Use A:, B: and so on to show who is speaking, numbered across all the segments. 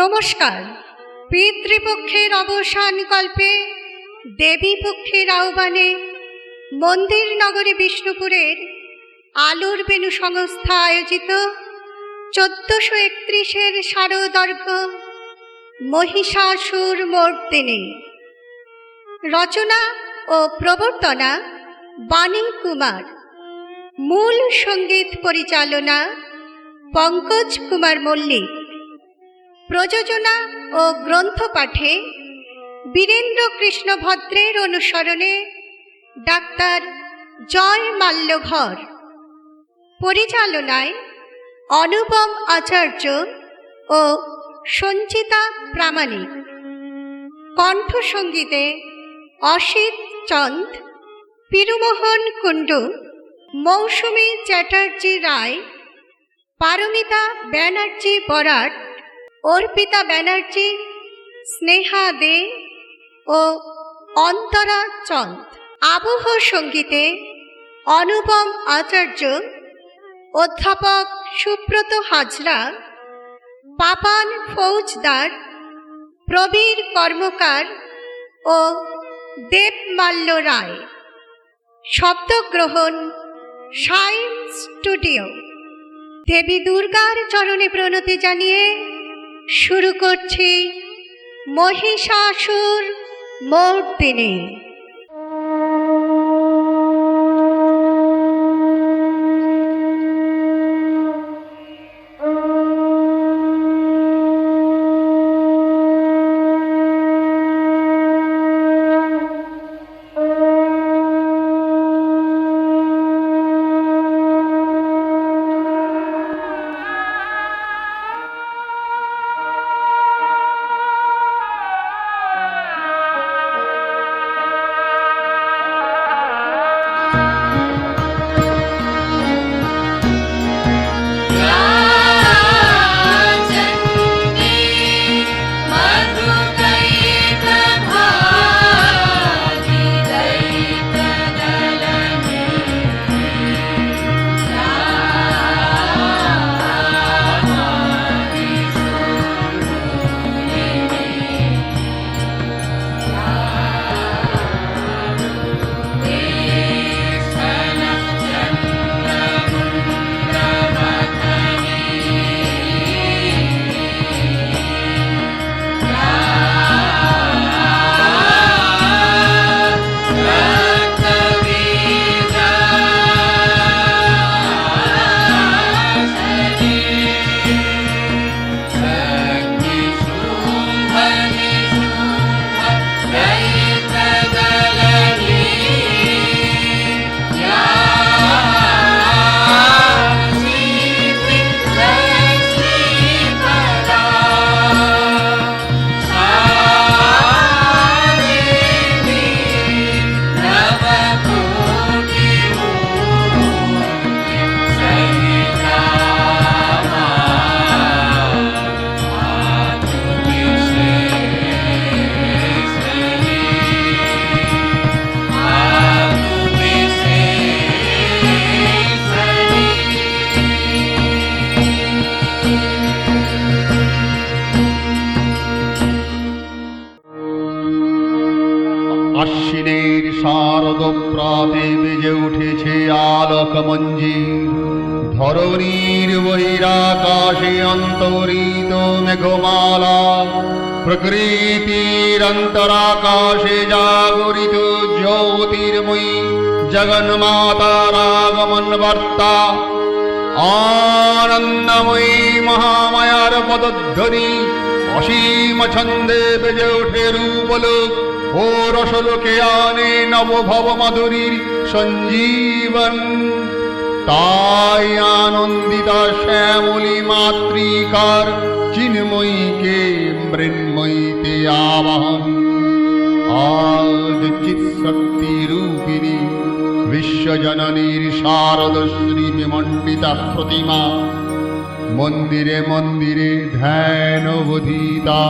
A: নমস্কার। পিতৃপক্ষের অবসান কল্পে দেবী পক্ষের আহ্বানে মন্দির নগরী বিষ্ণুপুরের আলোর বেণু সংস্থা আয়োজিত 1431 শারদর্ঘ্য মহিষাসুর মর্দিনী, রচনা ও প্রবর্তনা বাণী কুমার, মূল সঙ্গীত পরিচালনা পঙ্কজ কুমার মল্লিক, প্রযোজনা ও গ্রন্থ পাঠে বীরেন্দ্র কৃষ্ণ ভদ্রের অনুসরণে ডাক্তার জয় মাল্যঘর, পরিচালনায় অনুপম আচার্য ও সঞ্চিতা প্রামাণিক, কণ্ঠসঙ্গীতে অসিত চন্দ, পিরুমোহন কুণ্ডু, মৌসুমী চ্যাটার্জি রায়, পারমিতা ব্যানার্জি বরাট, অর্পিতা ব্যানার্জি, স্নেহা দে ও অন্তরা চন্দ। আবহ সঙ্গীতে অনুপম আচার্য, অধ্যাপক সুব্রত হাজরা, পাপান ফৌজদার, প্রবীর কর্মকার ও দেবমাল্য রায়। শব্দগ্রহণ সাইন স্টুডিও। দেবী দুর্গার চরণে প্রণতি জানিয়ে শুরু করছি মহিষাসুর মর্দিনী।
B: আশ্বিনের শারদ প্রাতে বেজে উঠেছে আলোক মঞ্জির, ধরণীর বহিরাকাশে অন্তরিত মেঘমালা, প্রকৃতির অন্তরাকাশে জাগরিত জ্যোতির্ময়ী জগন্মাতার আগমন বার্তা। আনন্দময়ী মহামায়ার পদধ্বনি অসীম ছন্দে বেজে ওঠে রূপলোক ও রসলোকে আনে নবভব মাধুরীর সঞ্জীবন। তাই আনন্দিতা শ্যামলী মাতৃকার চিন্ময়ীকে মৃন্ময়ীতে আবাহন। আজ চিৎশক্তি রূপিণী বিশ্বজননীর শারদশ্রী বিমণ্ডিতা প্রতিমা মন্দিরে মন্দিরে ধ্যানবোধিতা।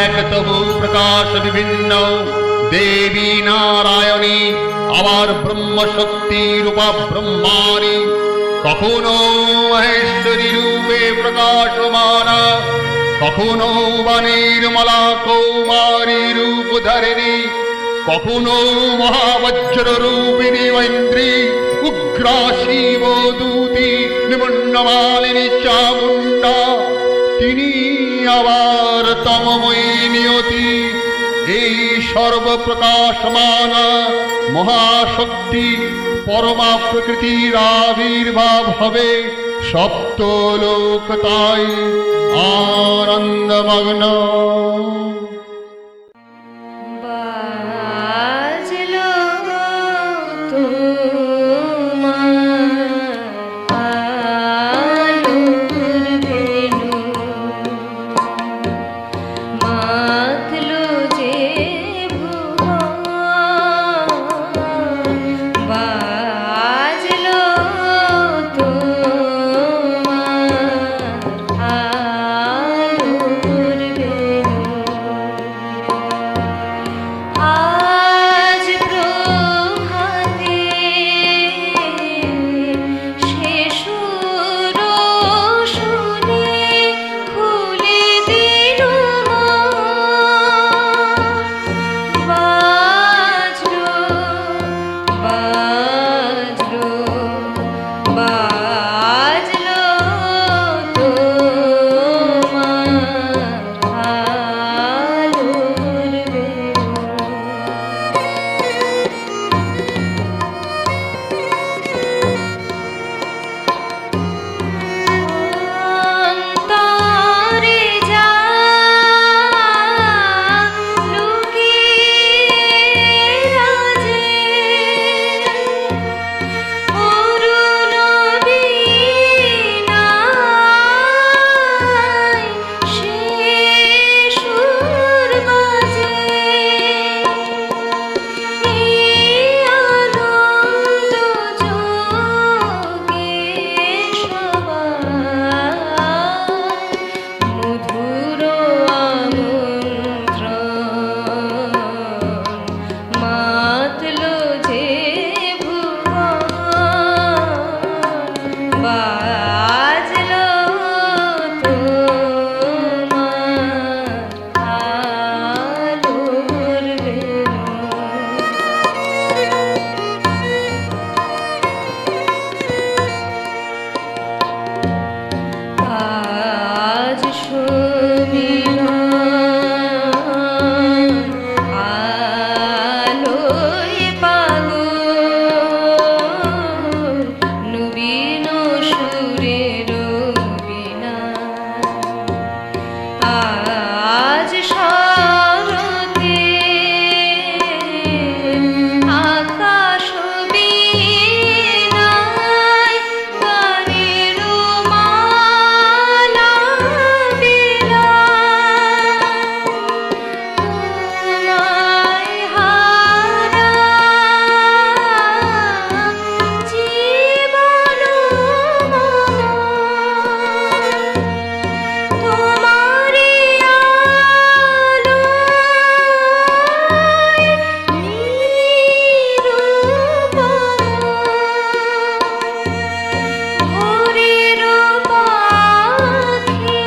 B: এক তবু প্রকাশ বিভিন্ন, দেবী নারায়ণী আবার ব্রহ্মশক্তি রূপা ব্রহ্মাণী, কখনো মহেশ্বরী রূপে প্রকাশমানা, কখনো বা নির্মলা কৌমারী রূপ ধারিণী, কখনো মহাবজ্র রূপিণী ঐন্দ্রী, উগ্রা শিব দূতি নিমন্নমালিনী চামুণ্ডা, তিনি আবার তমময়ী নিয়তি, এই সর্বপ্রকাশমানা মহাশক্তি পরমা প্রকৃতির আবির্ভাব হবে সপ্তলোক তাই আনন্দমগ্ন।
C: বাজলো তোমার আলোর বেণু, মাতলো যে ভুবন, বাজলো তোমার আলোর বেণু। আজ প্রভাতে শিশুর শুনে খুলে দিল বাজলো বাজলো বাজলো তোমার আলোর বেণু। অন্তরে যা লুকিয়ে রাজে, অরুণ বীণায় সে সুর বাজে, এই আনন্দ যোগে সবাই মধুর আমন্ত্রণ, মাতলো যে ভুবন, বাজলো তোমার আলোর বেণু। আজ সুমিরন আলোয় পাগল, নবীন সুরের বীণা। আজ শরতে আকাশ বীণায় গানের মালা বিলায়, তোমায় হারা জীবন মম, তোমারি আলোয় নিরূপম, ভোরের পাখি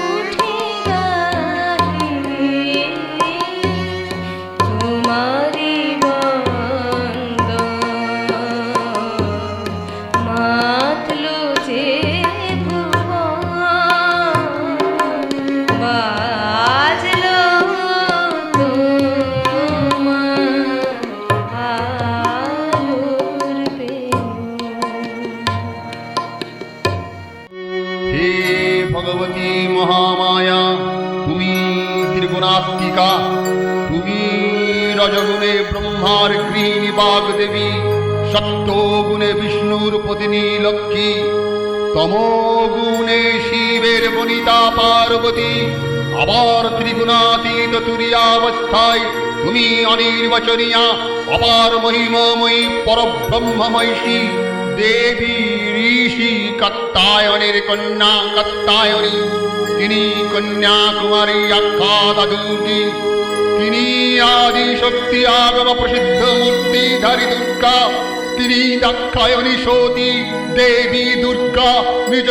C: উঠে গাহিবে, তোমারি বন্দন, মাতলো যে ভুবন, বাজলো তোমার আলোর বেণু।
B: হে ভগবতী মহামায়া, তুমি ত্রিগুণাত্মিকা, তুমি রজগুণে ব্রহ্মার গৃহিণী বাগদেবী, সত্যগুণে বিষ্ণুর পত্নী লক্ষ্মী, তমগুণে শিবের বনিতা পার্বতী, আবার ত্রিগুণাতীত তুরীয়াবস্থায় তুমি অনির্বচনীয়া অপার মহিমময়ী পরব্রহ্মময়ী, দেবী ঋষি কাত্তায়নের কন্যা কাত্তায়নী, তিনি কন্যাকুমারী আখ্যাত দুর্গী, তিনি আদি শক্তি আগম প্রসিদ্ধ মূর্তিধারী দুর্গা, তিনি দাক্ষায়ণী সতী দেবী দুর্গা, নিজ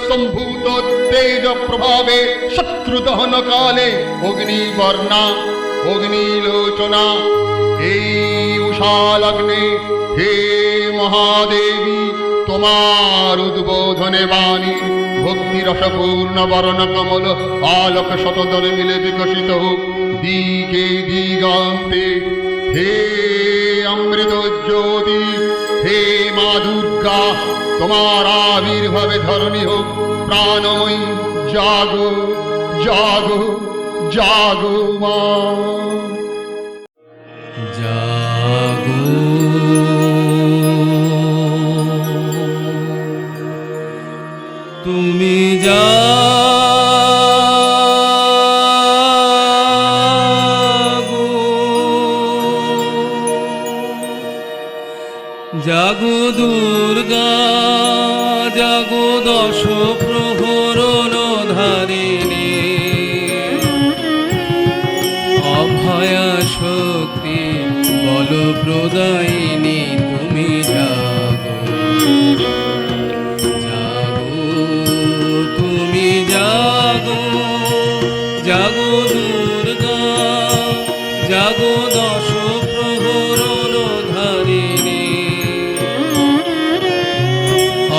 B: সম্ভূত তেজ প্রভাবে শত্রুদহন কালে অগ্নিবর্ণা অগ্নিলোচনা। এই উষা লগ্নে হে মহাদেবী, তোমার উদ্বোধনে বাণী ভক্তি রসপূর্ণ বরণ কমল আলোক শতদল মিলে বিকশিত হোক দিকে দিগন্তে। হে অমৃত জ্যোতি, হে মা দুর্গা, তোমার আবির্ভাবে ধরণী হোক প্রাণময়ী। জাগো জাগো জাগো মা।
D: জাগো তুমি জাগো, জাগো দুর্গা, জাগো দশ প্রহরণ ধারিণী, অভয়া শক্তি বল প্রদায়িনী, তুমি জাগো জাগো তুমি জাগো, জাগো দুর্গা, জাগো দশ প্রহরণ ধারিণী,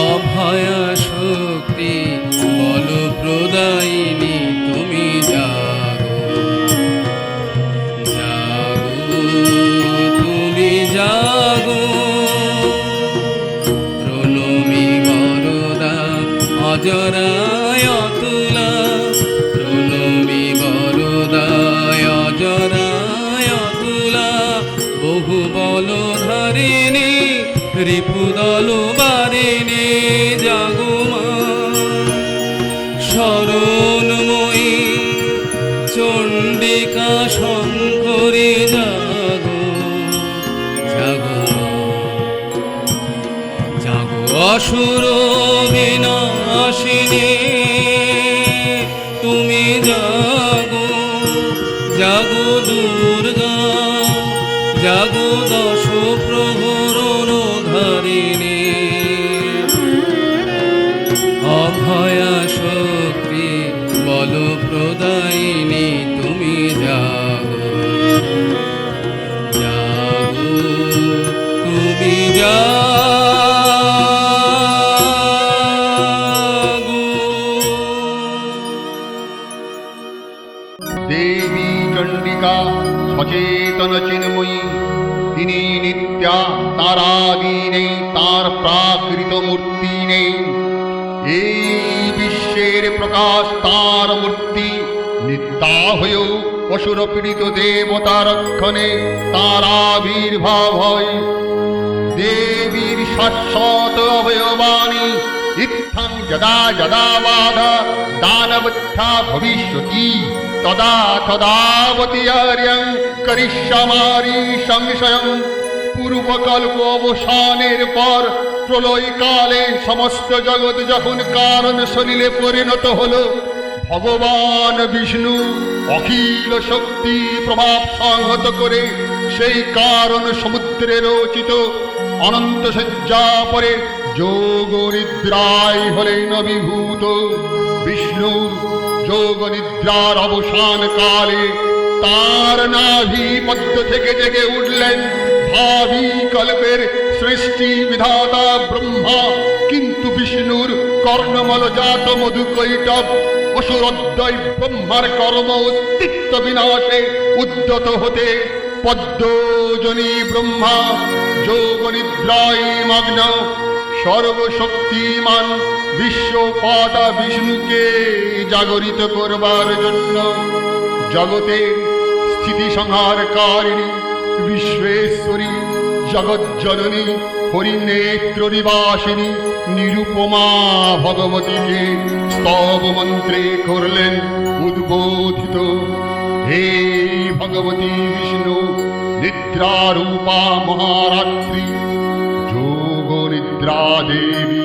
D: অভয়া শক্তি বল প্রদায়িনী, তুমি জাগো জাগো তুমি জাগো। প্রণমী বরদা অজরায় অতুলা, প্রণমী বরদায় অজরায় অতুলা, বহু বল ধারিণী রিপুদল বারিণী, জাগো মা শরণময়ী চণ্ডিকা শঙ্করী, জাগো জাগো জাগো অসুর বিনাশিনী, তুমি জাগো জাগো দুর্গা, জাগো দশ প্রহরণ ধারিণী, অভয়া শক্তি বল প্রদায়িনী, তুমি জাগো জাগো তুমি জাগো।
B: দেবী চণ্ডিকা সচেতন চিন্ময়ী, তিনি নিত্যা, তার আদি নেই, তার প্রাকৃত মূর্তি নেই। এই বিশ্বের প্রকাশ তার মূর্তি, নিত্যা হয়েও অসুর পীড়িত দেবতা রক্ষণে তার আবির্ভাব হয়। দেবীর শাশ্বত অবয়বানি ইত্থং যদা যদা বাধা দানবত্থা ভবিষ্যতি তদা তদাবতি আর্যং করিষ্যামারি সংশয়ং। পূর্বকল্প অবসানের পর প্রলয়কালে সমস্ত জগৎ যখন কারণ সলিলে পরিণত হল, ভগবান বিষ্ণু অখিল শক্তি প্রভাব সংহত করে সেই কারণ সমুদ্রে রচিত অনন্ত শয্যা পরে যোগ নিদ্রায় হলেন অভিভূত। বিষ্ণুর যোগ নিদ্রার অবসান কালে তার নাভি পদ্ম থেকে জেগে উঠলেন ভাবি কল্পের সৃষ্টি বিধাতা ব্রহ্মা। কিন্তু বিষ্ণুর কর্ণমলজাত মধুকৈটব অসুরোদ্দয় ব্রহ্মার কর্ম অস্তিত্ব বিনাশে উদ্যত হতে পদ্মজনী ব্রহ্মা যোগ নিদ্রায় মগ্ন। সর্বশক্তিমান বিশ্বপাতা বিষ্ণুকে জাগরিত করবার জন্য জগতের স্থিতি সংহারকারিণী বিশ্বেশ্বরী জগজ্জননী হরিনেত্র নিবাসিনী নিরুপমা ভগবতীকে স্তব মন্ত্রে করলেন উদ্বোধিত। হে ভগবতী বিষ্ণু নিদ্রারূপা মহারাত্রি, যোগ নিদ্রা ভদ্রা দেবী।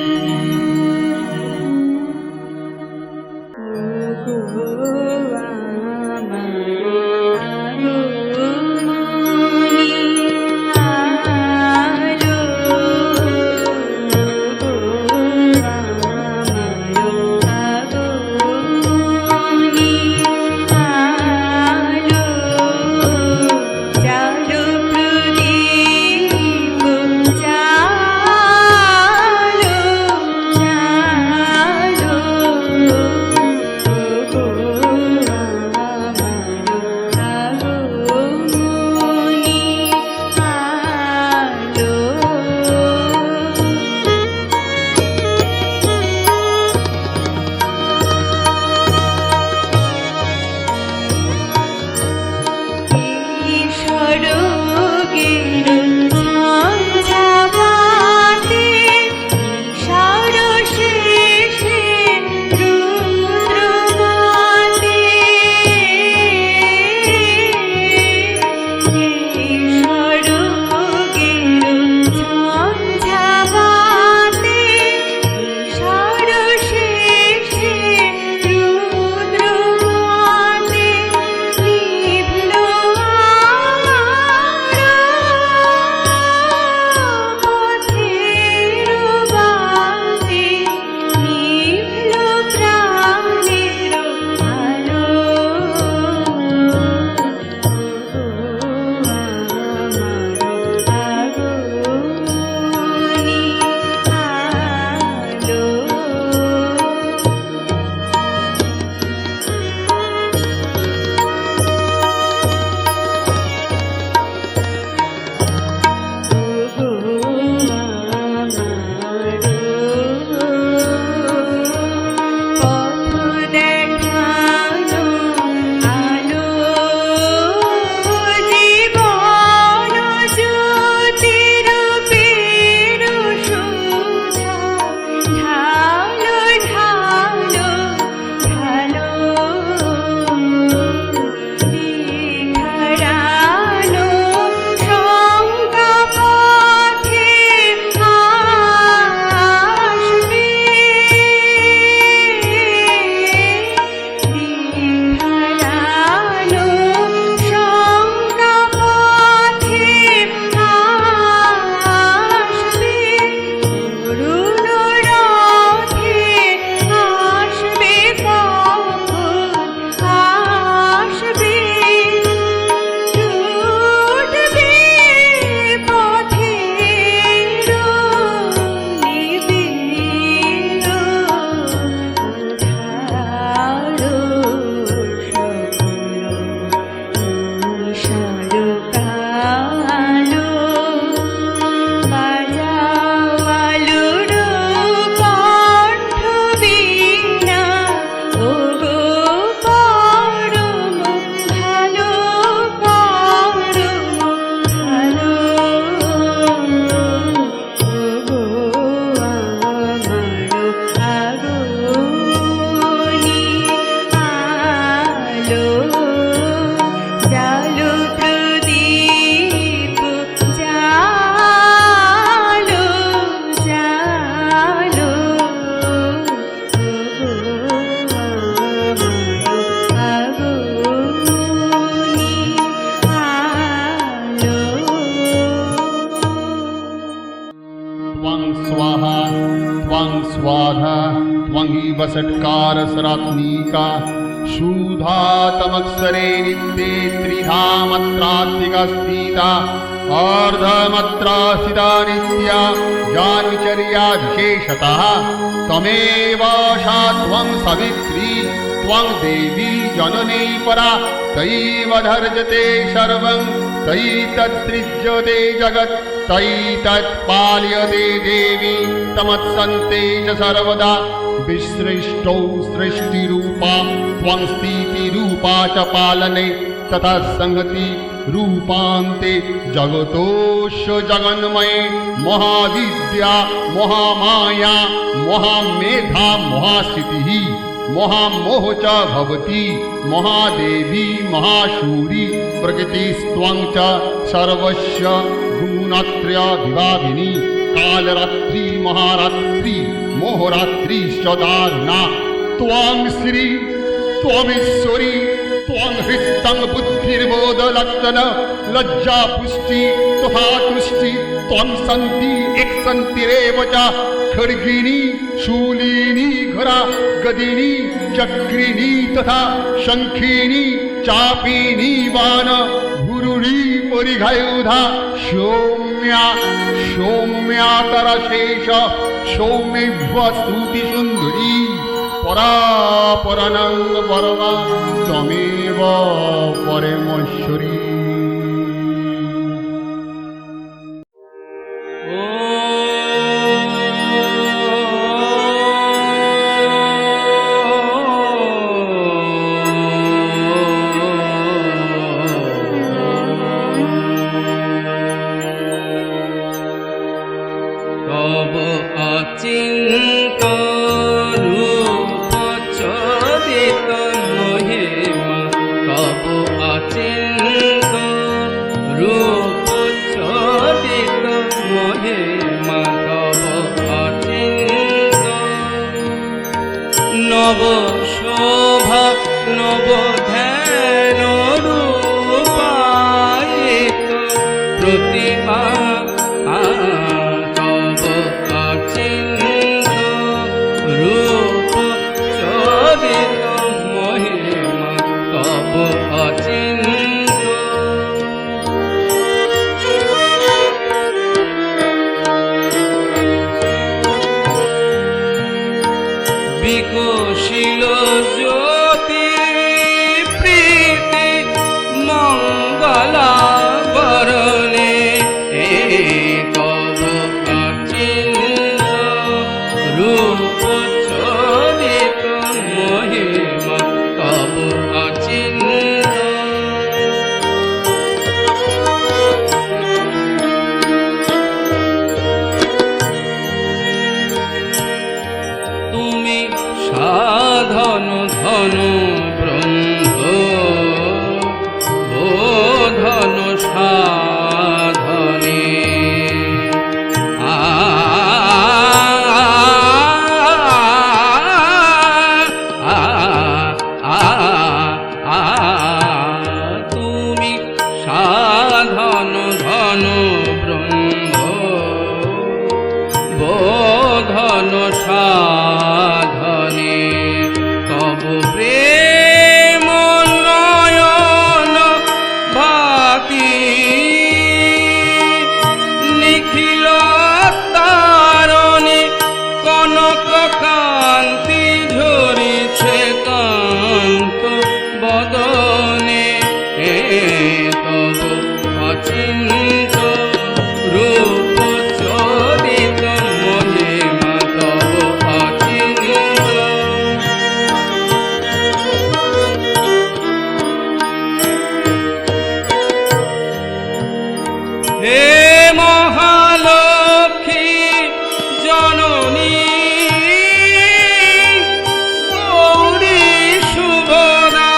B: स्वाधा त्वंगी वसत्कार सरात्मिका शूधा तमक्षरे नित्ये त्रिधा मत्रात्मिका स्थिता अर्धमत्रा स्थिता नित्या जानविचर्या विशेषतः तमेव सा त्वं सवित्री त्वं देवी जननी परा तयैव धर्जते सर्वं तयि तत्सृज्यते जगत् तयि तत्पाल्यते देवी तमत्सन्ते च सर्वदा विसृष्टौ सृष्टिरूपा त्वं स्थितिरूपा च पालने तथा संहति रूपान्ते जगतोऽस्य जगन्मये महाविद्या महामाया महामेधा महास्थितिः महामोह च भवति महादेवी महाशूरी प्रकृतिस्त्वं च सर्वस्य गुणत्रय विभागिनी कालरात्रि महारात्रि मोहरात्रि दारुणा त्वां श्री त्वमीश्वरी त्वं हृष्टं बुद्धिर्बोधलक्षण लज्जा पुष्टि तथा तुष्टि त्वं सन्ति एक सन्तिरेव च खड्गिनी शूलिनी घरा गदिनी चक्रिणी तथा शंखिनी चापिनी बाण गुरुणी परिघायुधा सौम्या सौम्यातरशेष सौम्यैव स्तुति सुंदरी परापरानं परमा त्वमेव परमेश्वरी।
D: তব অচিন্ত রূপ চরিত মহিমা, তব অচিন্ত রূপ চরিত মহিমা, তব অচিন্ত নব শোভা নব ধ্যান রূপায়িত প্রতিমা, তব অচিন্ত রূপ চরিত মহিমা, তব অচিন্ত বিকশিল জ্যোতি প্রীতি মঙ্গলা বরণে, তব অচিন্ত রূপ চরিত মহিমা, তব অচিন্ত তুমি সাধন ধন ব্রহ্ম বোধন সাধনে, তুমি সাধন ধন ব্রহ্ম বোধন সাধনে, তব প্রেম নয়ন ভাতি নিখিল তারণে, কনক কান্তি ঝরিছে কান্ত বদনে, তব অচিন্ত রূপ চরিত মহিমা, তব অচিন্ত হে মহালক্ষ্মী জননী গৌরী শুভদা,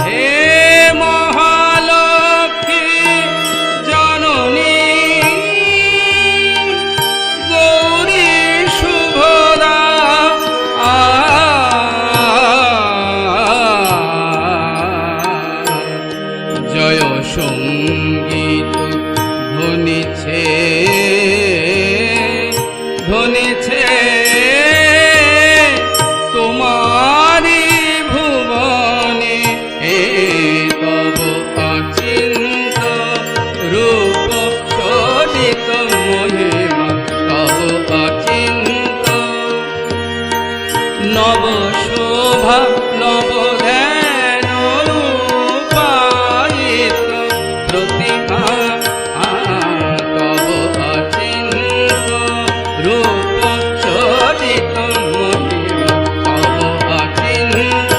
D: হে মহালক্ষ্মী জননী গৌরী শুভদা, জয় সঙ্গীত ধ্বনিছে ধ্বনিছে তোমারি ভুবনে, তব অচিন্ত রূপ চরিত মহিমা, তব অচিন্ত নব শোভা নব ধ্যান রূপায়িত প্রতিমা, তব অচিন্ত রূপ চরিত মহিমা, তব অচিন্ত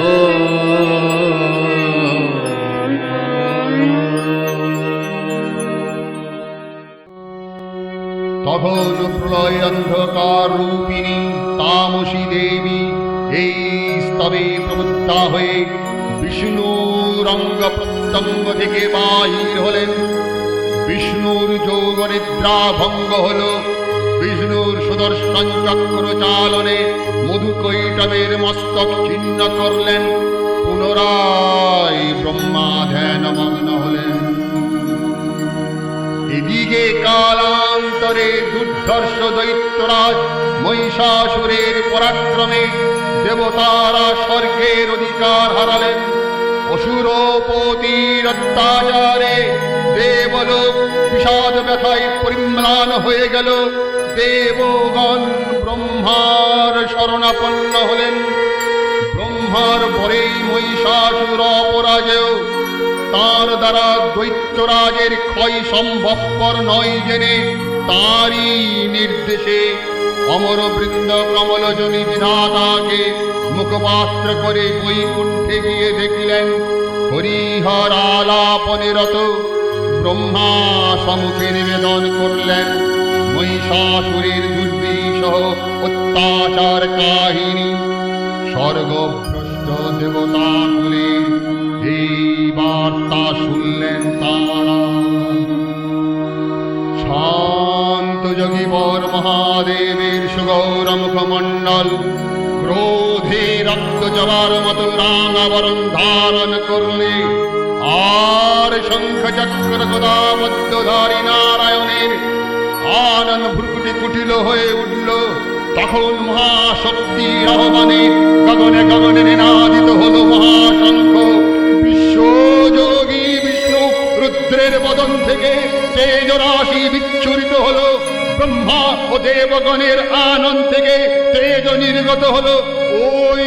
D: ও
B: তখন প্রলয় অন্ধকার রূপিণী তামসী দেবী এই স্তবে প্রবুদ্ধা হয়ে বিষ্ণুর অঙ্গ প্রত্যঙ্গ থেকে বাহির হলেন। বিষ্ণুর যৌবনিদ্রা ভঙ্গ হল। বিষ্ণুর সুদর্শন চক্র চালনে মধুকৈটবের মস্তক ছিন্ন করলেন। পুনরায় ব্রহ্মা ধ্যানমগ্ন হলেন। এদিকে কালান্তরে দুর্ধর্ষ দৈত্যরাজ মহিষাসুরের পরাক্রমে দেবতারা স্বর্গের অধিকার হারালেন। অসুরপতির অত্যাচারে দেবলোক বিষাদ ব্যথায় পরিম্লান হয়ে গেল। দেবগণ ব্রহ্মার শরণাপন্ন হলেন। ব্রহ্মার পরেই মহিষাসুর অপরাজেয়। তার দ্বারা দৈত্যরাজের ক্ষয় সম্ভবপর নয় জেনে তারই নির্দেশে অমরবৃন্দ কমলজনী বিধাতাকে মুখপাত্র করে বৈকুণ্ঠে গিয়ে দেখিলেন হরিহর আলাপনে রত। ব্রহ্মা সম্মুখে নিবেদন করলেন মহিষাসুরের দুর্বিষহ অত্যাচার কাহিনী। স্বর্গভ্রষ্ট দেবতা কুলে এই বার্তা শুনলেন তারা। শান্ত যোগীবর মহাদেবের সুগৌর মুখমণ্ডল ক্রোধে রক্ত জবার মতো রাঙাবরণ ধারণ করলে। আর শঙ্খ চক্র গদাবদ্ধধারী নারায়ণের আনন ভ্রুকুটি কুটিল হয়ে উঠল। তখন মহাশক্তির আহ্বানে গগনে গগনে নিনাদিত হল মহাশঙ্খ। বিশ্বযোগী বিষ্ণু রুদ্রের বদন থেকে তেজরাশি বিচ্ছুরিত হল। ব্রহ্মা ও দেবগণের আনন্দ থেকে তেজ নির্গত হল। ওই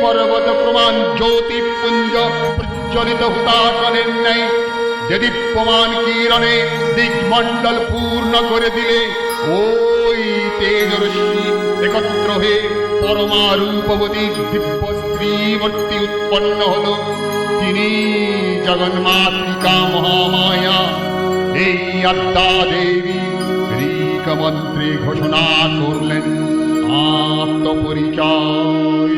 B: পর্বত প্রমাণ জ্যোতিপুঞ্জ প্রজ্বলিত হুতাশনের ন্যায় যে দীপ্যমান কিরণে দিগমণ্ডল পূর্ণ করে দিলে ওই তেজরশ্মি একত্র হয়ে পরমারূপবতী দিব্য স্ত্রীমূর্তি উৎপন্ন হল। তিনি জগন্মাতৃকা মহামায়া। এই আদ্যা দেবী ঋক মন্ত্রে ঘোষণা করলেন আত্মপরিচয়।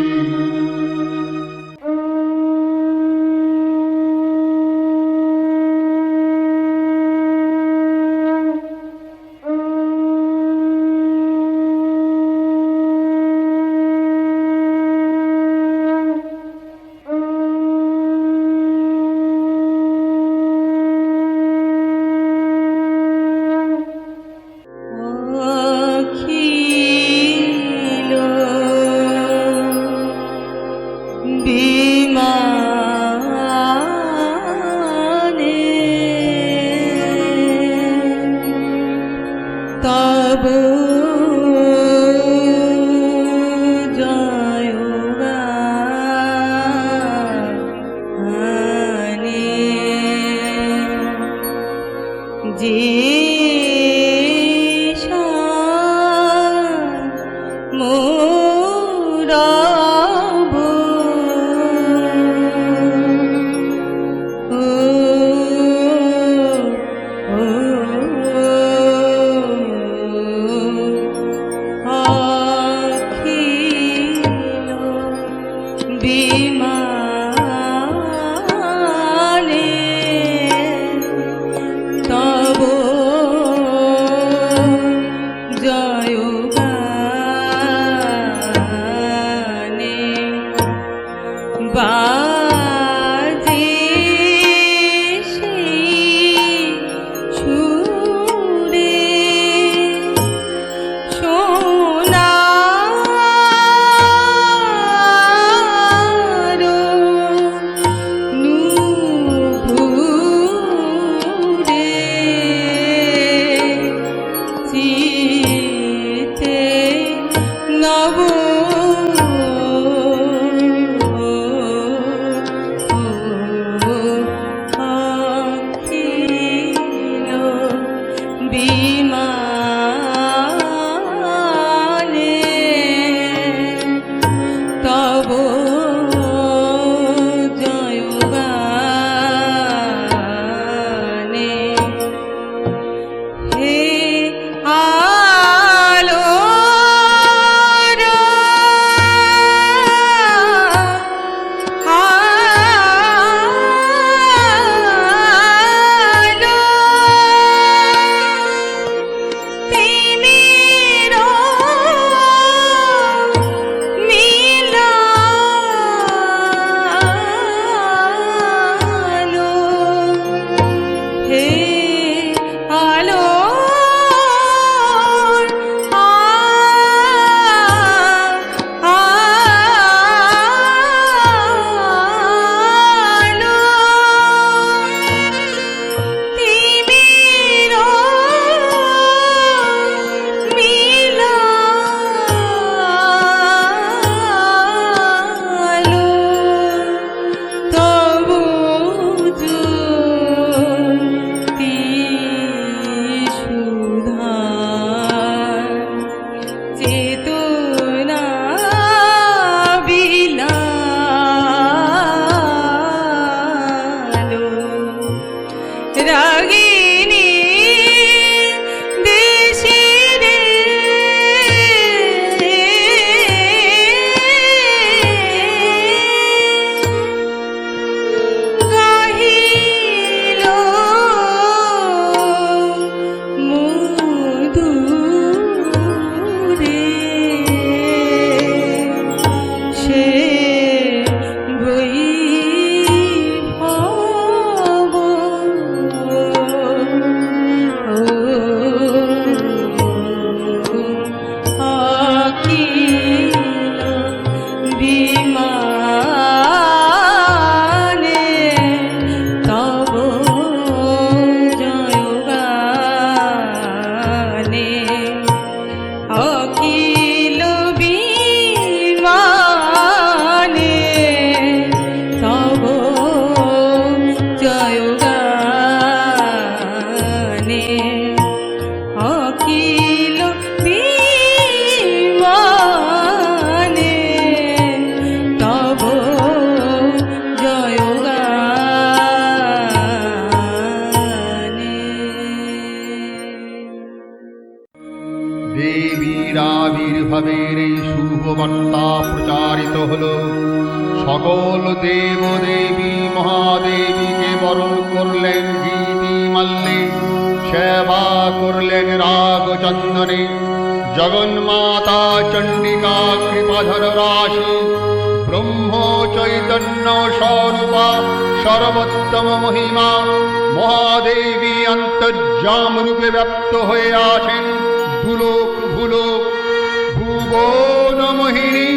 C: হে অখিল বিমানে তব জয়গানে অখিল বিমানে তব জয়গানে অখিল বিমানে তব জয়গানে
B: দেবীর আবির্ভাবের এই শুভ বার্তা প্রচারিত হল। সকল দেব দেবী মহাদেবীকে বরণ করলেন গীতি মাল্যে, সেবা করলেন রাগ চন্দনে। জগন্মাতা চণ্ডিকা কৃপাধর রাশি ব্রহ্ম চৈতন্য স্বরূপা সর্বোত্তম মহিমা মহাদেবী অন্তর্যাম রূপে ব্যপ্ত হয়ে আছেন দুলোক ভুলোক। ভুবন মোহিনী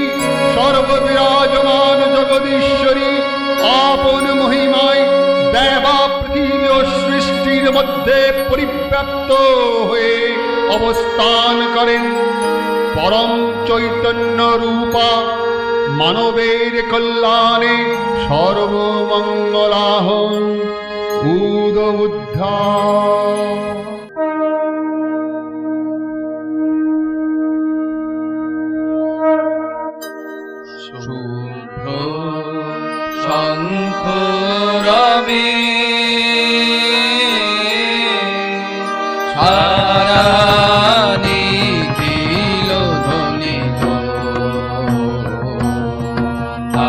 B: সর্ববিরাজমান জগদীশ্বরী আপন মহিমায় দেবা পৃথিবী ও সৃষ্টির মধ্যে পরিব্যাপ্ত হয়ে অবস্থান করেন। পরম চৈতন্য রূপা মানবের কল্যাণে সর্বমঙ্গলাহং উদবুদ্ধা।
D: শুভ্র শঙ্খ রবে সারা নিখিল ধ্বনিত,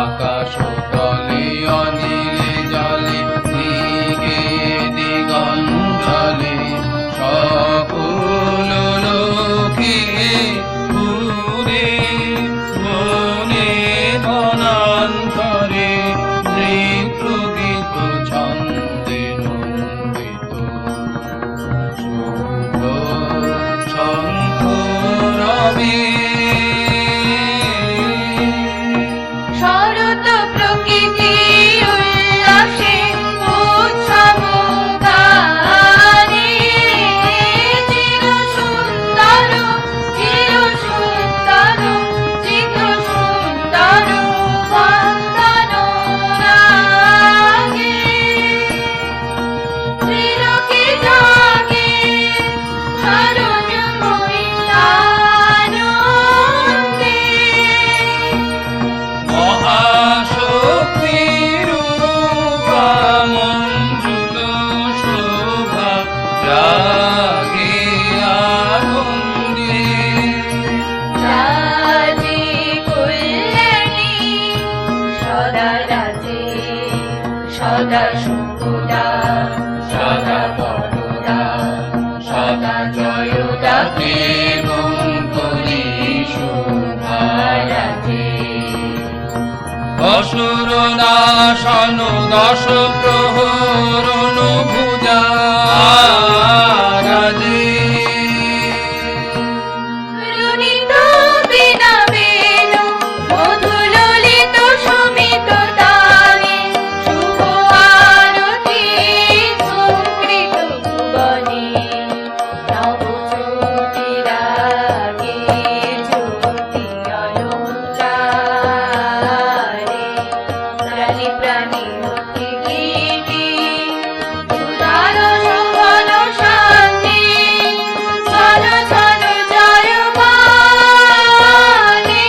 D: আকাশ তলে অনিলে জলে দিগে দিগঞ্জলে সকল লোকে ঘুরে বনে বনান্তরে নৃত্যগীত ছন্দে নন্দিত। শুভ শঙ্খ রবে
C: শরৎ প্রকৃতি উল্লাসে উৎসব গানে চির সুন্দর চিত্ত সুন্দর বন্দন রাগে ত্রিলোকে জাগে শরণ মহিলানন্দে
D: মহাশক্তি রূপা মঞ্জুল শোভা রাগে আনন্দে।
C: রাজে কল্যাণী সদা রাজে সদা শুভদা সদা বরদা সদা জয়দা দেবঙ্করী শোভা রাজে।
D: অসুর নাশন দশ প্রহরণ ভুজা রাজে।
C: রুনিত বীণা বেণু মধুললিত সুমিত তালে শুভ আরতি সংকৃত ভুবনে নব জ্যোতি রাগে জ্যোতি অলঙ্কারে প্রাণী প্রাণী অতি গীতি উদার শোভন শান্তি চল চল জয় গানে।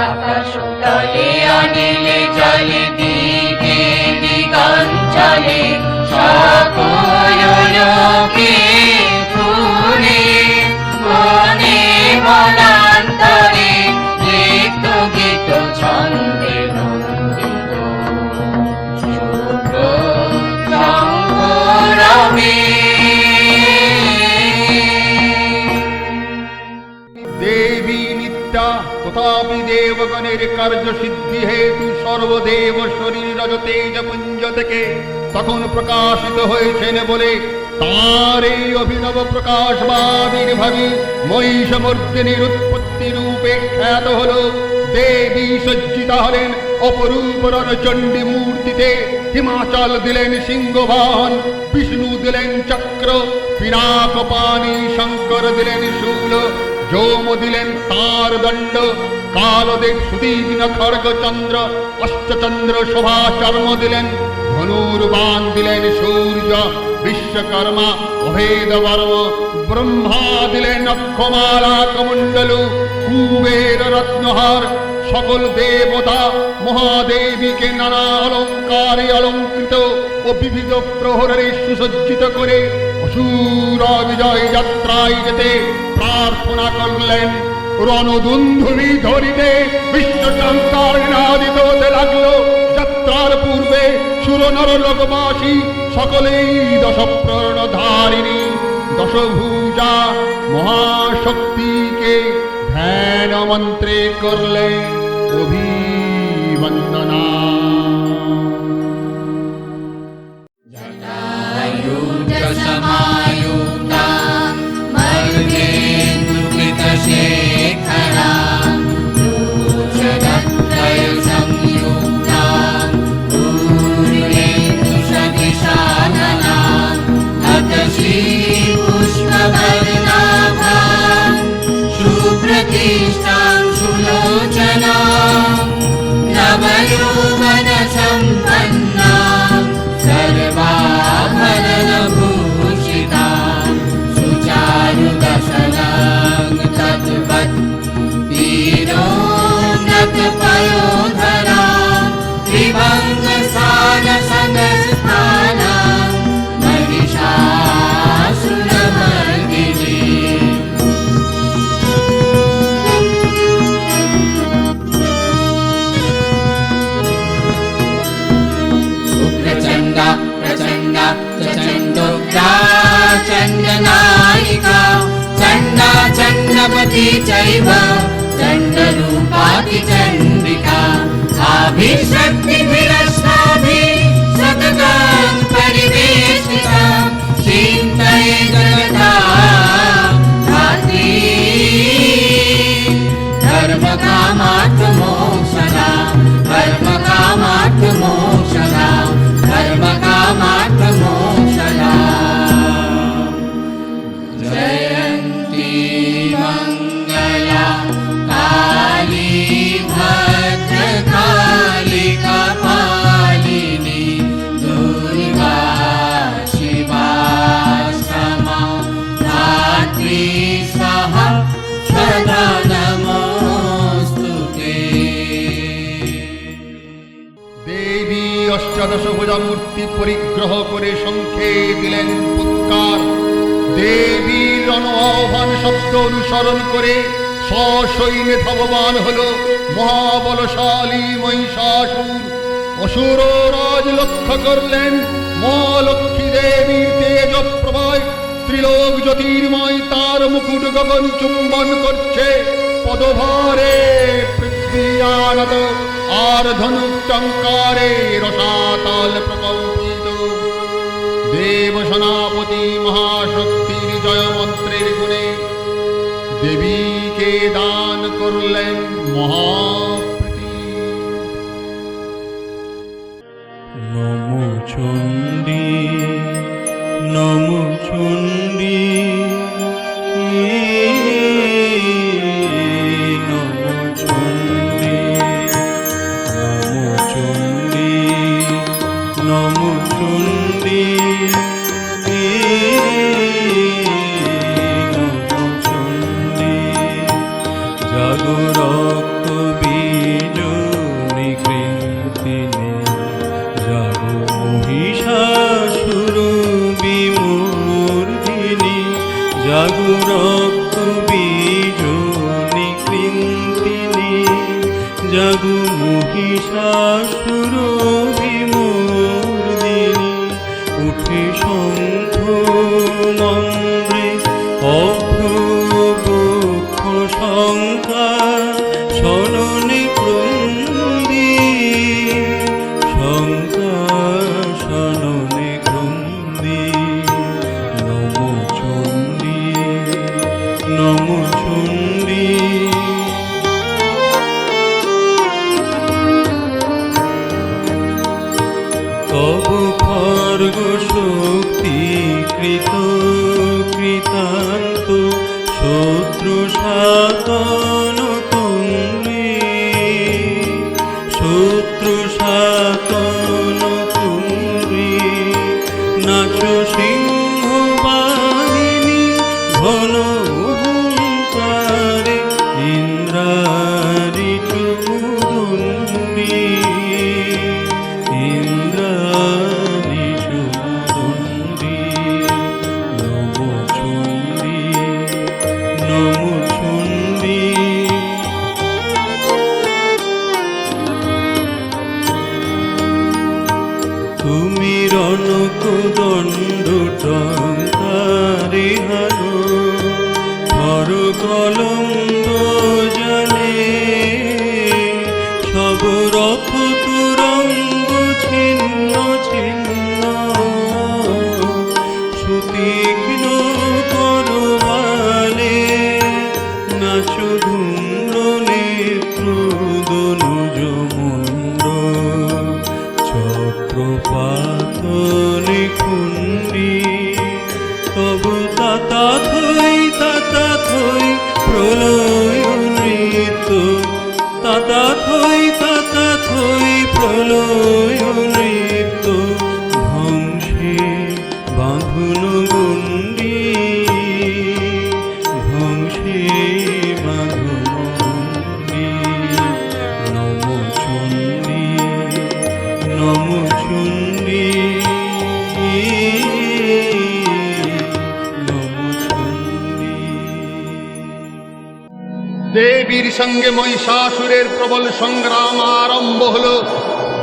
C: আকাশ তলে অনিলে জলে দিগে দিগঞ্জলে সকল লোকে ঘুরে বনে বনান্তরে নৃত্য গীত ছন্দে নন্দিত। শুভ শঙ্খ রবে
B: দেবী নিত্যা তথাপি দেবগণের কার্য সিদ্ধি হেতু সর্বদেব শরীর রজতেজ পুঞ্জ থেকে তখন প্রকাশিত হয়েছেন বলে তার এই অভিনব প্রকাশ বা আবির্ভাবে মহিষমর্দিনীর উৎপত্তি রূপে খ্যাত হল। দেবী সজ্জিতা হলেন অপরূপ রণচণ্ডী মূর্তিতে। হিমাচল দিলেন সিংহবাহন, বিষ্ণু দিলেন চক্র, পিনাকপাণি শঙ্কর দিলেন শূল, যৌম দিলেন তার দণ্ড, কালদেব সুদীর্ণ খড়গ চন্দ্র, অষ্টচন্দ্র শোভা চর্ম দিলেন, ধনুর্বাণ দিলেন সূর্য, বিশ্বকর্মা অভেদ বর্ম, ব্রহ্মা দিলেন অক্ষমালা কমণ্ডলু, কুবের রত্নহার, সকল দেবতা মহাদেবীকে নানা অলঙ্কারে অলঙ্কৃত ও বিবিধ প্রহরে সুসজ্জিত করে অসুর বিজয় যাত্রায় যেতে প্রার্থনা করলেন। রণদুন্ধুবি ধরিতে বিশ্বশঙ্কর নাদিত হতে লাগলো। যাত্রার পূর্বে সুরনর লোকবাসী সকলেই দশপ্রাণধারিণী দশভুজা মহাশক্তিকে ধ্যান মন্ত্রে করলেন অভিবন্দনা।
C: जटायुजसमायुक्ता मर्देन्दुकृतशेखरा दूरदत्तयसंयुक्ता पूर्णेन्दुसदृशानना हतश्रीपुष्पवर्णाभा सुप्रतिष्ठां सुलोचना नवयौवनसम्पन्ना सर्वाभरणभूषिता सुचारुदशनां तद्वत् वीरोन्नतपयोधरा त्रिभङ्गसारसनस्थाना महिषासुरमर्दिनी। प्रचण्डा प्रचण्डा चण्डोग्रा चण्डनायिका चण्डा चण्डपति चैव चण्डरूपाति चण्डिका आभिशक्तिभिरष्टाभिः सततं परिवेष्टिता चिन्तये जगता धात्री धर्मकामार्थमोक्षदा धर्मकामार्थमोक्षदा धर्मकामार्थमोक्षदा। जयन्ती मङ्गला काली भद्रकाली कपालिनी दुर्गा शिवा क्षमा धात्री स्वाहा सदा नमोऽस्तुते।
B: দেবী অষ্টাদশ ভুজা মূর্তি পরিগ্রহ করে শঙ্খে দিলেন ফুৎকার। দেবীর রণ আহ্বান শব্দ অনুসরণ করে সসৈন্যে ধাবমান হল মহাবলশালী মহিষাসুর। অসুর রাজ লক্ষ্য করলেন মহালক্ষ্মী দেবীর তেজ প্রভায় ত্রিলোক জ্যোতির্ময় তার মুকুট গগন চুম্বন করছে। পদভারে পৃথ্বী আনত আর ধনুক টঙ্কারে রসাতল প্রকম্পিত। দেব সেনাপতি মহাশক্তির জয় মন্ত্রের গুণে দেবীকে দান করলেন মহাপ্রীতি।
E: নমো চণ্ডী নমো চণ্ডী নমো চণ্ডী নমো চণ্ডী নমো চণ্ডী নমো চণ্ডী জাগো রক্ত বীজ নিকৃন্তিনি জাগো মহিষাসুর বিমূর্ধিনি জাগো রক্ত বীজ নিকৃন্তিনি জাগো মহিষাসুর বিমূর্ধিনি উঠে শঙ্খ মন্দ্রে অভ্রবক্ষ শঙ্কা শরণে ক্রন্দী শঙ্কা শরণে ক্রন্দী নম চণ্ডী। তব খর্গ শক্তি কৃত কৃতান্ত শত্রু সাতন তুমি, শত্রু সাতন তুমি। নাচ সিংহ বাহিনী ঘন হুঙ্কারে ইন্দ্রারি চুমুদণ্ডী, ইন্দ্রারি চুমুদণ্ডী। নম চণ্ডী, নম চণ্ডী। তুমি রণক দণ্ড টঙ্কারে হানো, হর কলম্ব জলে সব রথ তুরঙ্গ ছিন্ন ছিন্ন। সুতীক্ষ্ণ করবালে নাচ ধূম্র নেত্র দনুজ মুন্ড, চক্রপাত নিকুণ্ডী। তব তাতাথৈ প্রলয় নৃত্য, তাতাথৈ প্রলয় নৃত্য। ধ্বংসে বাঁধন গণ্ডী, ধ্বংসে বাঁধন গণ্ডী। নম চণ্ডী, নম চণ্ডী, নম চণ্ডী।
B: দেবীর সঙ্গে মহিষাসুরের প্রবল সংগ্রাম আরম্ভ হলো।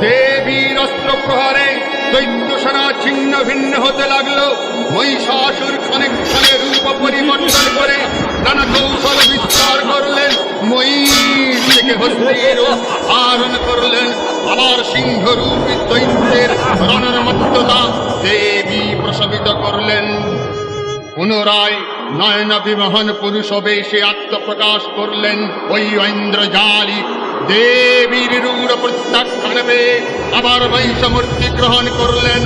B: দেবীর অস্ত্র প্রহারে দৈত্য সেনা ছিন্ন ভিন্ন হতে লাগলো। মহিষাসুর ক্ষণে ক্ষণে রূপ পরিবর্তন করে নানা কৌশল বিস্তার করলেন। মহিষ থেকে হস্তির রূপ ধারণ করলেন। আবার সিংহরূপী দৈত্যের রণমত্ততা দেবী প্রসবিত করলেন। পুনরায় নয়ন বিমোহন পুরুষ বেশে আত্মপ্রকাশ করলেন। ওই ঐন্দ্রজালী দেবীর রূঢ় প্রত্যাখ্যান পেয়ে আবার মহিষমূর্তি গ্রহণ করলেন।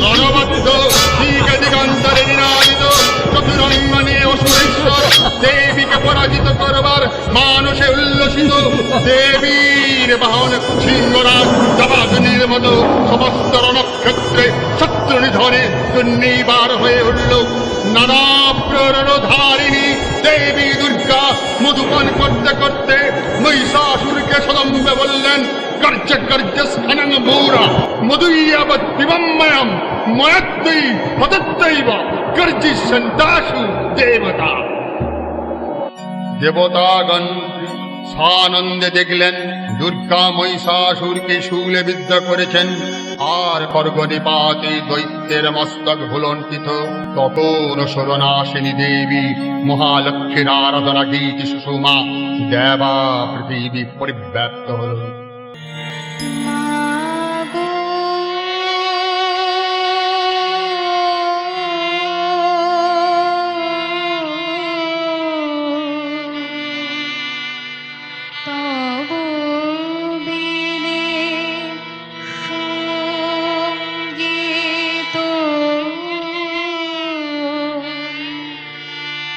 B: রণবদ্ধ দিকে দিগন্তরে নিনাদিত চতুরঙ্গনে অসুরেশ্বর দেবীকে পরাজিত করবার মানুষে উল্লসিত। দেবীর বাহন সিংহরাজ জবাগ্নির মতো সমস্ত রণক্ষেত্রে শত্রু নিধনে দুর্নিবার হয়ে উঠল। নানা প্রেরণধারিণী দেবী দুর্গা মধুপান করতে করতে মহিষাসুরকে সদম্বে বললেন, গর্জ গর্জ স্থানং মৌরা মধুইয়াবৎ পিবম্ময়ম ময়ত্তৈ হতত্তৈব গর্জিষ্যন্তাসু দেবতা। দেবতাগণ সানন্দে দেখলেন দুর্গা মহিষাসুরকে শূলে বিদ্ধ করেছেন। আর খর্গনিপাতে দৈত্যের মস্তক ভুলণ্ঠিত। তখন শরণাসিনী দেবী মহালক্ষ্মীর আরাধনা গীতি সুষুমা দেবা পৃথিবী পরিব্যাপ্ত হল।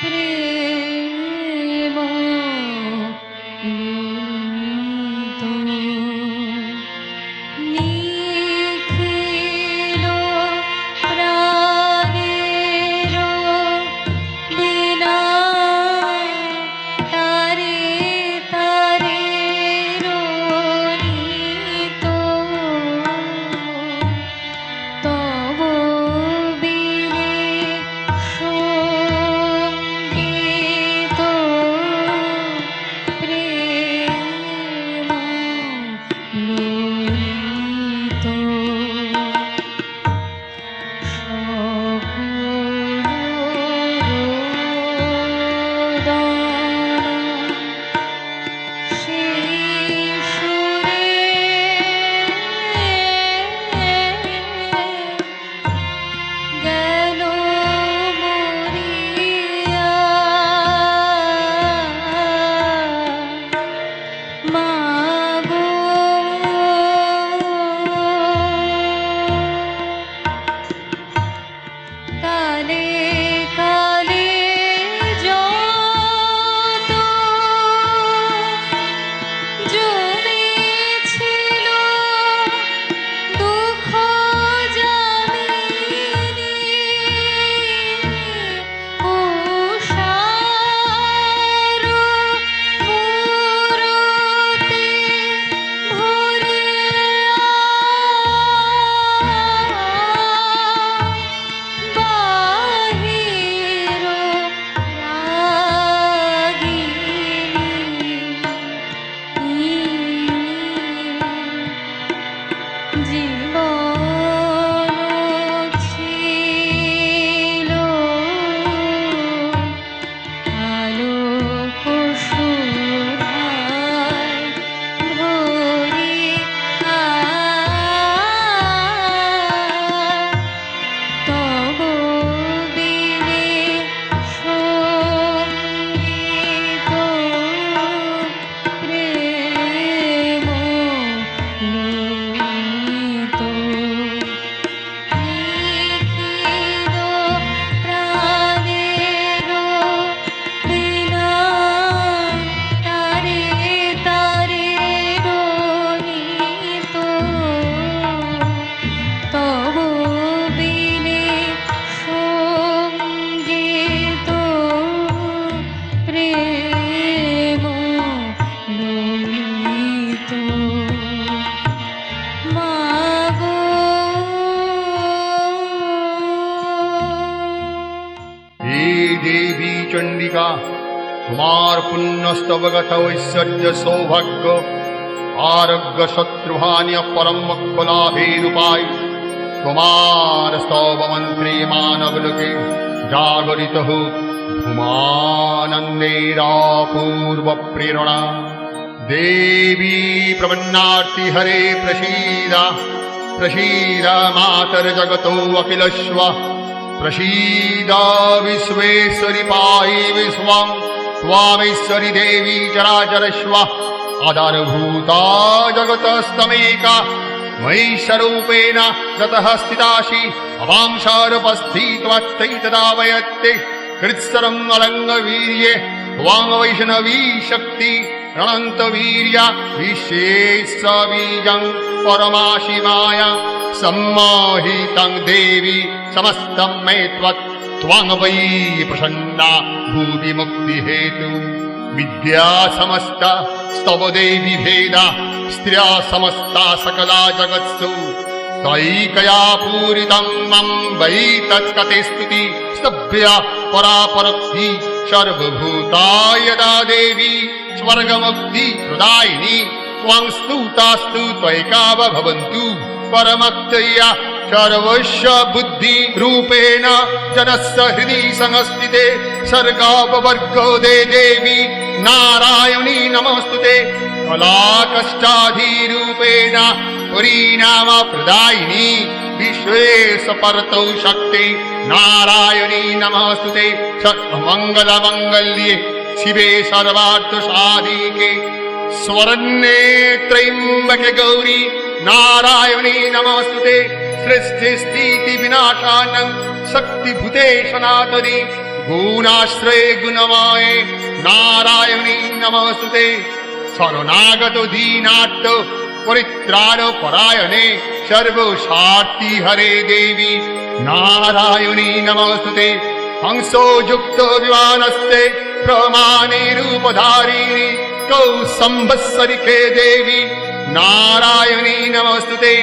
A: প্রেম
B: তোমার পুণ্যস্তবগত ঐশ্বর্য সৌভাগ্য আরোগ্য শত্রুহানি পরম মোক্ষ লাভের উপায় তোমার স্তব মন্ত্রে মানব লোকে জাগরিত হোক ধূমানন্দের অপূর্ব প্রেরণা। দেবী প্রপন্নার্তি হরে প্রসীদ প্রসীদ মাতর জগতো অখিলস্ব প্রসীদ विश्वेश्वरि पाहि विश्वं त्वामेश्वरि देवी चराचरस्व आधारभूता जगतस्तमेका मयीशरूपेण ततः स्थितासि अवांशारुपस्थित्वत्तैतदावयत्ते कृत्सरं अलङ्गवीर्ये त्वां वैष्णवी शक्ति अनन्तवीर्या विशेषबीजं परमासि माया सम्मोहितं देवी समस्तं मे त्वां वै प्रसन्ना भूति मुक्ति हेतु विद्या समस्ता स्तव देवी भेदा स्त्रिया समस्ता सकला जगत्सु तैकया पूरितं मम वै तत्कते स्तुति स्तभ्या परापरक्ति सर्वभूता यदा देवी स्वर्गमुक्ति प्रदायिनी त्वां स्तुतास्तु त्वैकाव भवन्तु परमक्तया सर्वस्व बुद्धि रूपेण जनस्य हृदि संस्थिते सर्गापवर्गो दे देवी नारायणी नमोस्तुते कलाकष्टाधिरूपेण परिणाम प्रदायिनी विश्वेशपरतौ शक्ति नारायणी नमोस्तुते सर्वमङ्गलमङ्गल्ये शिवे सर्वार्थसाधिके स्वर्णे त्र्यम्बके गौरी नारायणी नमोस्तुते सृष्टि स्थिति विनाशानं शक्तिभूते सनातनी गुणाश्रये गुणमये नारायणी नमोस्तुते शरणागत दीनार्थ परित्राण परायणे सर्वसार्थी हरे देवी नारायणी नमोस्तुते हंसो युक्त विमानस्ते प्रमाणे रूपधारिणी कौ संवत्सरिके देवी नारायणी नमोस्तुते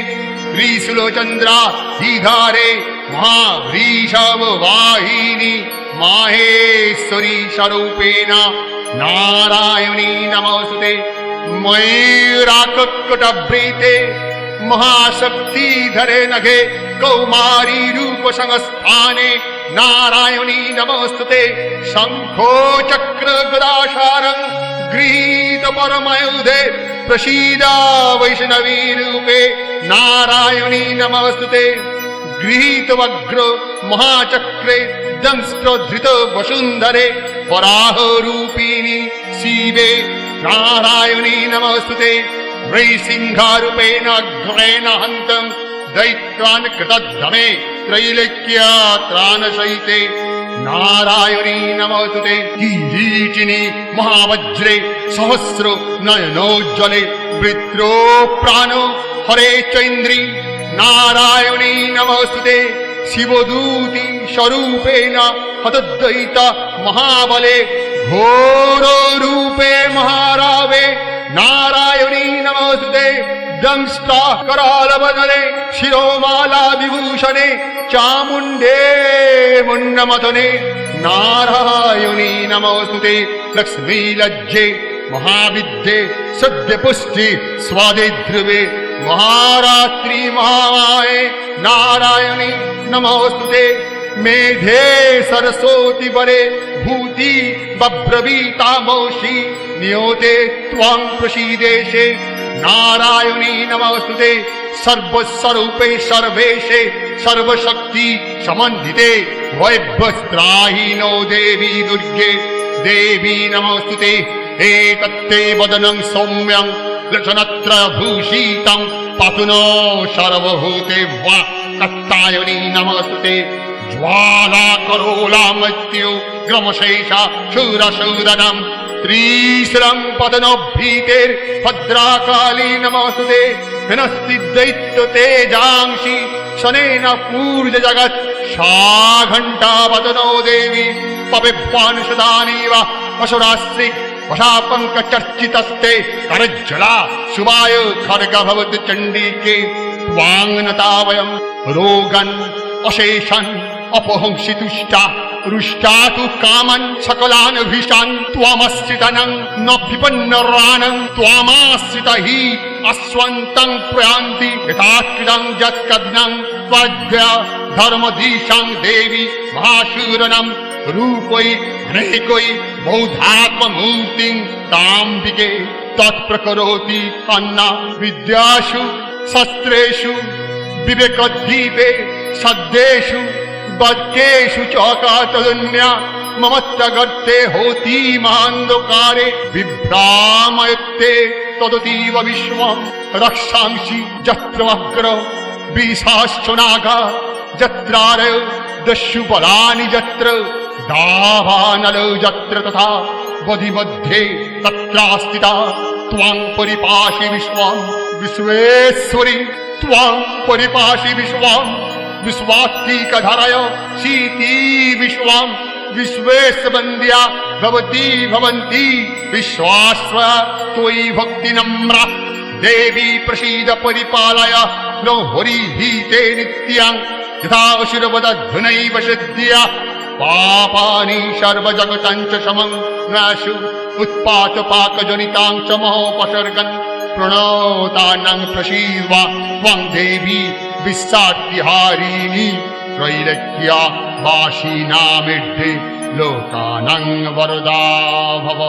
B: त्रिशूलचन्द्रा धीधारे महावृषभ वाहिनी माहेश्वरी स्वरूपेण नारायणी नमोस्तुते मयूराकटवृते महाशक्ति धरे नघे कौमारी रूप संस्थाने नारायणी नमोस्तुते शंखो चक्र गदाशारं गृहीत परमयुधे प्रसीदा वैष्णवी रूपे नारायणी नमोस्तुते गृहीत वग्र महाचक्रे दंष्ट्रधृत वसुंधरे वराह रूपिणी शिवे नारायणी नमोस्तुते वैसिंहारूपेण अग्रेण हन्तं दैत्यान् कृतद्धमे त्रैलोक्यत्राणसहिते नारायणी नमोस्तुते किरीटिनी महावज्रे सहस्र नयनोज्ज्वले वृत्रो प्राणो हरे चैन्द्री नारायणी नमोस्तुते शिवदूती स्वरूपेण हतद्वैत महाबले घोर रूपे महारावे नारायणी नमोस्तुते दंष्टा करालवदने शिरोमाला विभूषणे चामुण्डे मुण्डमथने नारायणी नमोस्तुते लक्ष्मी लज्जे महाविद्ये सद्यपुष्टि स्वादे ध्रुवे महारात्रि महामाये नारायणी नमोस्तुते मेधे सरस्वती बरे भूति बभ्रवीतामोषि नियोते त्वां प्रसीदेशे नारायणी नमोस्तुते सर्वस्वरूपे सर्वेशे सर्वशक्ति समन्विते वैभस्त्राहिनो देवी दुर्गे देवी नमोस्तुते एतत्ते वदनं सौम्यं लक्षणत्रयभूषितं पातु नो सर्वभूते वा कात्यायनी नमोस्तुते ज्वाला करोला मृत्यु ग्रमशेषा शूरशूदनं त्रिशूलं पतनोभीतेर् भद्राकाली नमोस्तुते हिनस्ति दैत्य तेजांसि शनेन पूर्ज जगत् सा घण्टा पतनो देवी पविप्वानुषदानीव असुरास्त्रि वशापङ्कचर्चितस्ते करज्जला शुभाय खड्ग भवति चण्डीके त्वाङ्नता वयं रोगन् अशेषन् अपहंसि तुष्टा रुष्टातु कामन् सकलान् भीषान् त्वामश्रितनं न विपन्नरानं त्वामाश्रित हि अस्वन्तं प्रयान्ति यथाकृतं यत्कद्नं त्वद्भ्य धर्मदीशां देवी महाशूरनं रूपै अनेकै बौद्धात्ममूर्तिं ताम्बिके तत्प्रकरोति अन्ना विद्यासु शस्त्रेषु विवेकदीपे सद्येषु बद्केषु चौकातदन्या ममत्तगर्ते होती मान्धकारे विभ्रामयते तदतीव विश्वं रक्षांसि यत्र वक्र विशाश्च नागा यत्रारय दस्यु बलानि यत्र दावानल यत्र तथा बधिमध्ये तत्रास्थिता त्वां परिपाशि विश्वं विश्वेश्वरि त्वां परिपाशि विश्वं विश्वात्तिकधरय शीती विश्वं विश्वेशवन्द्या भवती भवन्ति विश्वास्वा त्वयि भक्तिनम्रा देवी प्रसीद परिपालय नो हरिहीते नित्यं यथा असुरवदधुनैव सिद्ध्या पापानि सर्वजगतं च समं नाशु उत्पातपाकजनितां च महोपसर्गन् प्रणोतानां प्रसीद्वा त्वं देवी विश्वात्तिहारिणी त्रैलोक्या वासिनामिद्धि लोकानां वरदा भव।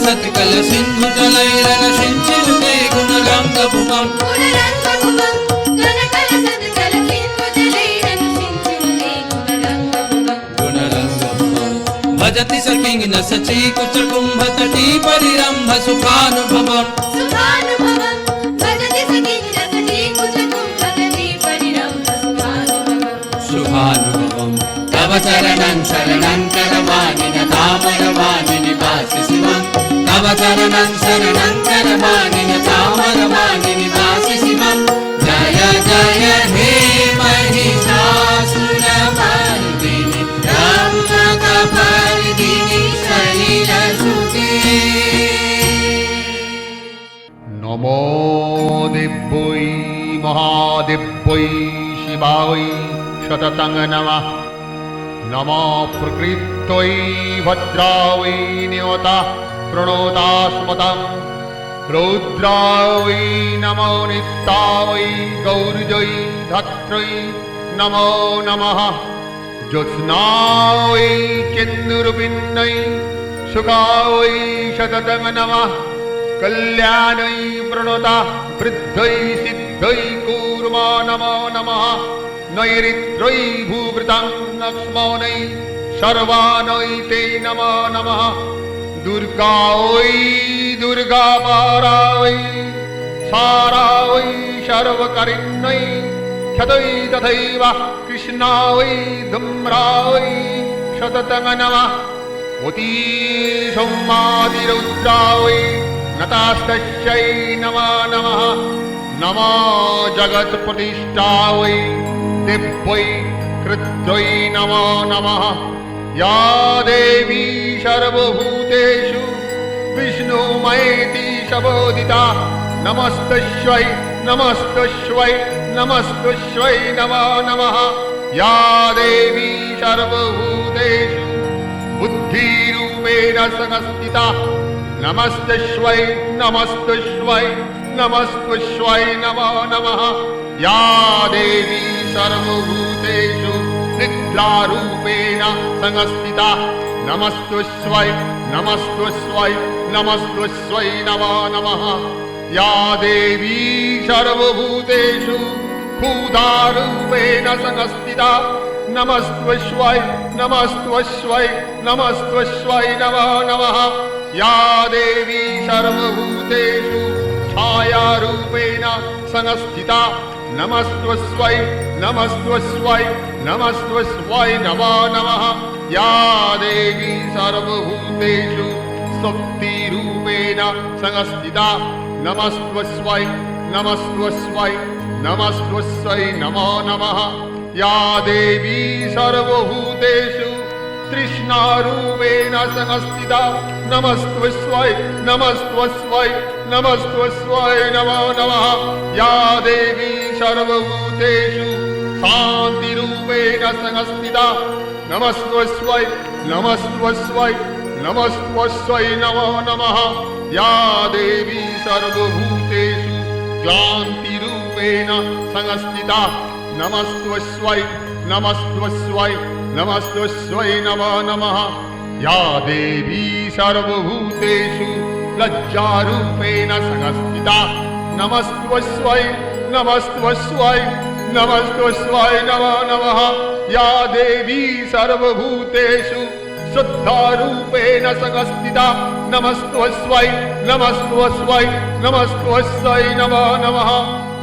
D: సత్కల సింధు జలైరన సించిలుతే గుణగంగభువం భజతి సకింగిన సచీ కుచ కుంభతటీ పరిరంభ సుఖానుభవం శుభానుభవం తవ చరణం శరణం కరవాణి తామరవాణి నివాసి శివం तव चरणं शरणं करवाणि तामरवाणि निवासि शिवं जय जय हे महिषासुरमर्दिनि ब्रह्मकपर्दिनि शैलसुते।
B: नमो दिव्यै महादिव्यै शिवायै शततं नमः। नमो प्रकृत्यै भद्रायै नियता प्रणोतास्मतं रौद्रायै नमो नित्यायै गौर्यै धत्रै नमो नमः। ज्योत्स्नायै चन्द्रबिन्दै सुखायै शततं नमः। कल्याणै प्रणोता वृद्धै सिद्धै कूर्मा नमो नमः। नैरित्रै भूवृतं लक्ष्मणै सर्वानै ते नमो नमः। दुर्गा वै दुर्गा पारा वै सारा वै सर्वकरिण्यै क्षतै तथैव कृष्णा वै धूम्रा वै शततं नमः। उती सौमादिरौद्रा वै नतास्तस्यै नमो नमः। नमो जगत्प्रतिष्ठा वै दिव्यै कृत्यै नमो नमः। या देवी सर्वभूतेषु विष्णुमयेति सबोदिता नमस्तस्यै नमस्तस्यै नमस्तस्यै नमो नमः या देवी सर्वभूतेषु बुद्धिरूपेण संस्थिता नमस्तस्यै नमस्तस्यै नमस्तस्यै नमो नमः या देवी सर्वभूतेषु निद्रारूपेण संस्थिता नमस्तस्यै नमस्तस्यै नमस्तस्यै नमो नमः या देवी सर्वभूतेषु क्षुधारूपेण संस्थिता नमस्तस्यै नमस्तस्यै नमस्तस्यै नमो नमः या देवी सर्वभूतेषु छायारूपेण संस्थिता नमस्तस्यै नमस्तस्यै नमस्तस्यै नमो नमः या देवी सर्वभूतेषु शक्तिरूपेण संस्थिता नमस्तस्यै नमस्तस्यै नमस्तस्यै नमो नमः या देवी सर्वभूतेषु तृष्णारूपेण संस्थिता नमस्तस्यै नमस्तस्यै नमस्तस्यै नमो नमः या देवी सर्वभूतेषु शान्तिरूपेण संस्थिता नमस्तस्यै नमस्तस्यै नमस्तस्यै नमो नमः या देवी सर्वभूतेषु क्लान्तिरूपेण संस्थिता नमस्तस्यै नमस्तस्यै नमस्तस्यै नमो नमः या देवी सर्वभूतेषु लज्जारूपेण संस्थिता नमस्तस्यै नमस्तस्यै नमस्तस्यै नमो नमः या देवी सर्वभूतेषु शुद्धारूपेण संस्थिता नमस्तस्यै नमस्तस्यै नमस्तस्यै नमो नमः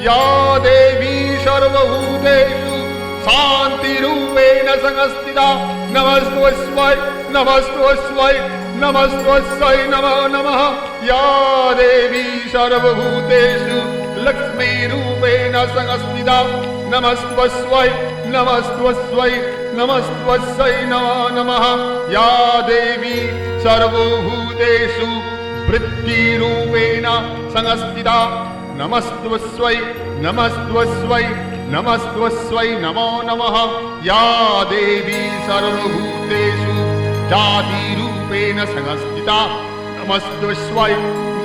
B: या देवी सर्वभूतेषु शान्तिरूपेण संस्थिता नमस्तस्यै नमस्तस्यै नमस्तस्यै नमो नमः या देवी सर्वभूतेषु लक्ष्मीरूपेण संस्थिता नमस्तस्यै नमस्तस्यै नमस्तस्यै नमो नमः या देवी सर्वभूतेषु वृत्तिरूपेण संस्थिता नमस्तस्यै नमस्तस्यै नमस्तस्यै नमो नमः या देवी सर्वभूतेषु जातिरूपेण संस्थिता नमस्तस्यै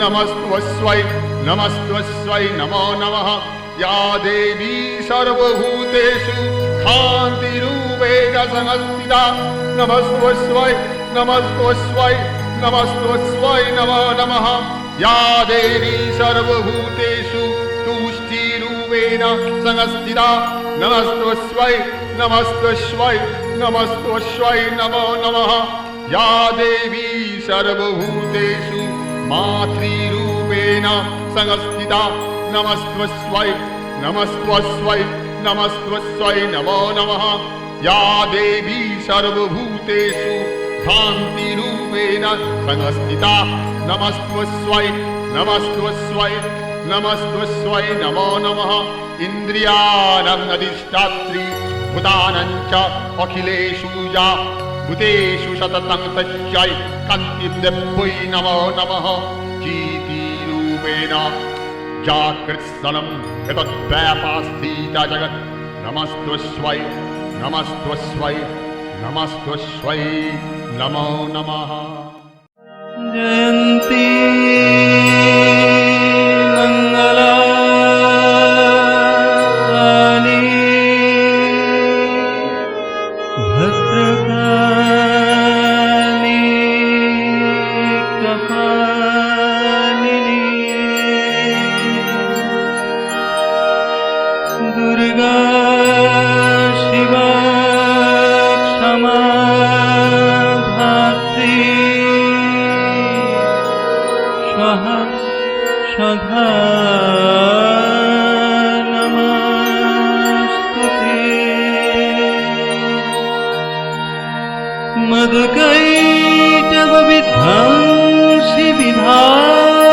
B: नमस्तस्यै नमस्तस्यै नमो नमः या देवी सर्वभूतेषु शान्तिरूपेण संस्थिता नमस्तस्यै नमस्तस्यै नमस्तस्यै नमो नमः या देवी सर्वभूतेषु तुष्टिरूपेण संस्थिता नमस्तस्यै नमस्तस्यै नमस्तस्यै नमो नमः या देवी सर्वभूतेषु मातृरूपेण संस्थिता नमस्तस्यै नमस्तस्यै नमस्तस्यै नमो नमः या देवी सर्वभूतेषु भ्रान्तिरूपेण संस्थिता नमस्तस्यै नमस्तस्यै नमस्तस्यै नमो नमः इन्द्रियाणाम् अधिष्ठात्री भूतानां च अखिलेषु या भूतेषु सततं तस्यै कान्तिदेव्यै नमो नमः चितिरूपेण जागृत्सनम् एतद्व्यापास्थिता जगत् नमस्तस्यै नमस्तस्यै नमस्तस्यै नमो नमः
E: जयन्ती मङ्गलानि भद्रकानि कपालिनी दुर्गा शिवा क्षमा धात्री स्वाहा स्वधा नमस्तुते मधुकैटभविध्वंसि विधात्री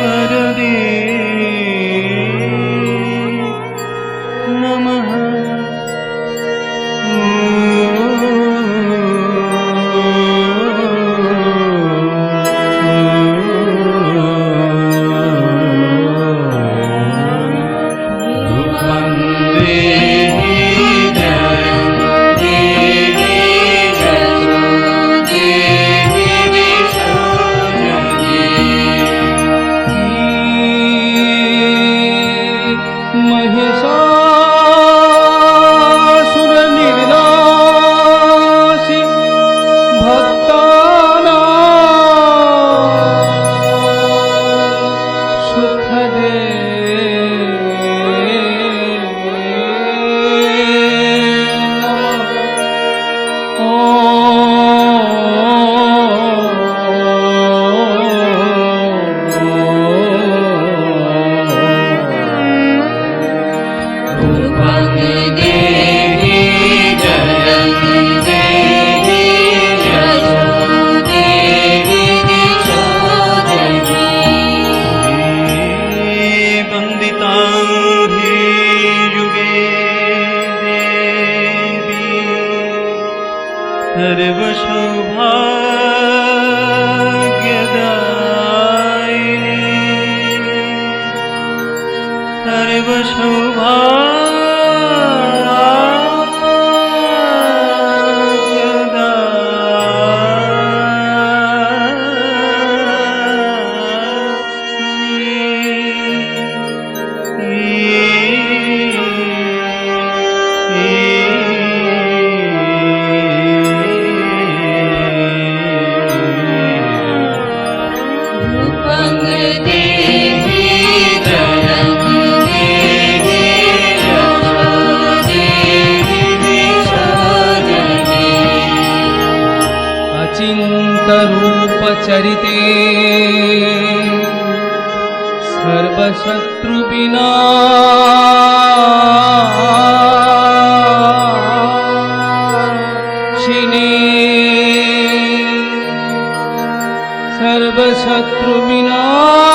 E: वरदे नमः।
C: गोविन्दरूपचरिते सर्वशत्रुविनाशिने सर्वशत्रुविनाशिने